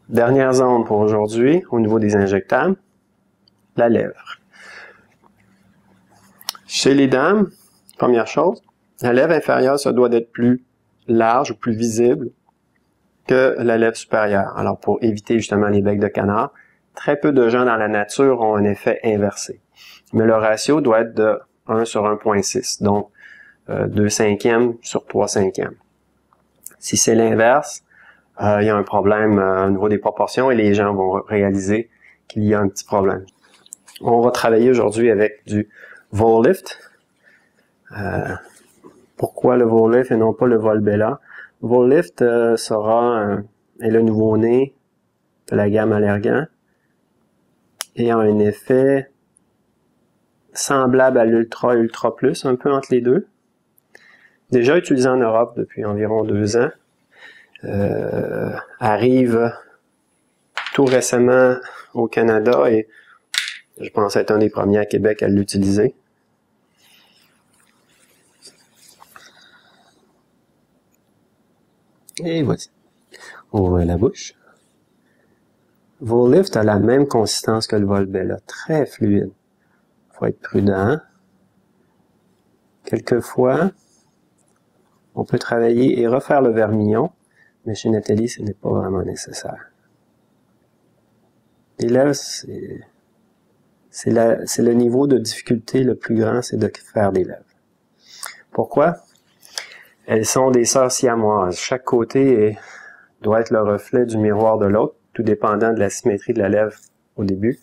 Dernière zone pour aujourd'hui, au niveau des injectables, la lèvre. Chez les dames, première chose, la lèvre inférieure, ça doit être plus large ou plus visible que la lèvre supérieure. Alors, pour éviter justement les becs de canard, très peu de gens dans la nature ont un effet inversé. Mais le ratio doit être de 1 sur 1,6, donc 2/5 sur 3/5. Si c'est l'inverse, il y a un problème au niveau des proportions et les gens vont réaliser qu'il y a un petit problème. On va travailler aujourd'hui avec du Vollift. Pourquoi le Vollift et non pas le Volbella? Vollift est le nouveau-né de la gamme Allergan et a un effet semblable à l'Ultra et Ultra Plus, un peu entre les deux. Déjà utilisé en Europe depuis environ 2 ans. Arrive tout récemment au Canada et je pense être un des premiers à Québec à l'utiliser. Et voici. On ouvre la bouche. Vollift a la même consistance que le Volbella, très fluide. Il faut être prudent. Quelquefois, on peut travailler et refaire le vermillon, mais chez Nathalie, ce n'est pas vraiment nécessaire. Les lèvres, c'est le niveau de difficulté le plus grand, c'est de faire des lèvres. Pourquoi? Elles sont des sœurs siamoises. Chaque côté doit être le reflet du miroir de l'autre, tout dépendant de la symétrie de la lèvre au début.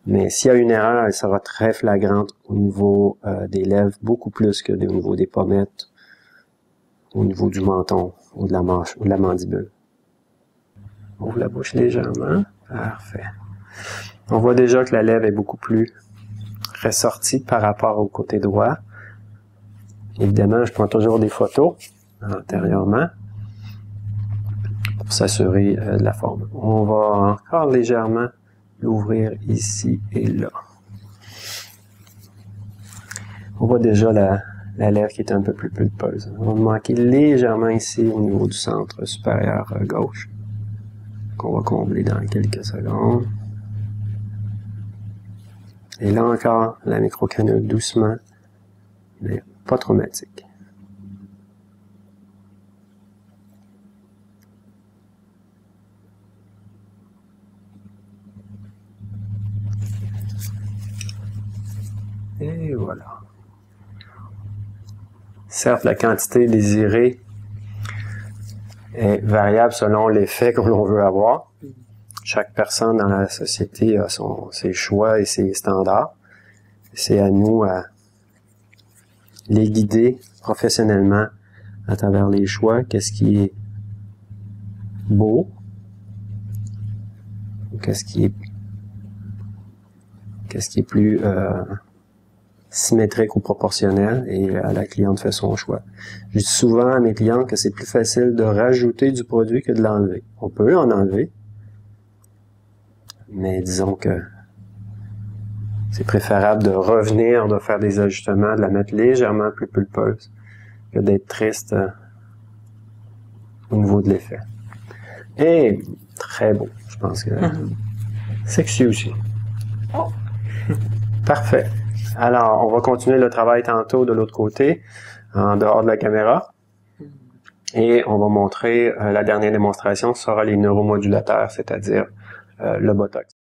Mais s'il y a une erreur, elle sera très flagrante au niveau des lèvres, beaucoup plus que au niveau des pommettes, au niveau du menton ou de la manche ou de la mandibule. On ouvre la bouche légèrement. Parfait. On voit déjà que la lèvre est beaucoup plus ressortie par rapport au côté droit. Évidemment, je prends toujours des photos antérieurement pour s'assurer de la forme. On va encore légèrement l'ouvrir ici et là. On voit déjà la lèvre qui est un peu plus pulpeuse. On va manquer légèrement ici au niveau du centre supérieur gauche, qu'on va combler dans quelques secondes. Et là encore, la microcanule doucement, mais pas traumatique. Et voilà. Certes, la quantité désirée est variable selon l'effet que l'on veut avoir. Chaque personne dans la société a ses choix et ses standards. C'est à nous à les guider professionnellement à travers les choix. Qu'est-ce qui est beau? Qu'est-ce qui est plus symétrique ou proportionnel, et la cliente fait son choix. Je dis souvent à mes clientes que c'est plus facile de rajouter du produit que de l'enlever. On peut en enlever, mais disons que c'est préférable de revenir, de faire des ajustements, de la mettre légèrement plus pulpeuse que d'être triste au niveau de l'effet. Et très beau, je pense que sexy aussi. Oh. Parfait. Alors, on va continuer le travail tantôt de l'autre côté, en dehors de la caméra. Et on va montrer, la dernière démonstration sera les neuromodulateurs, c'est-à-dire le Botox.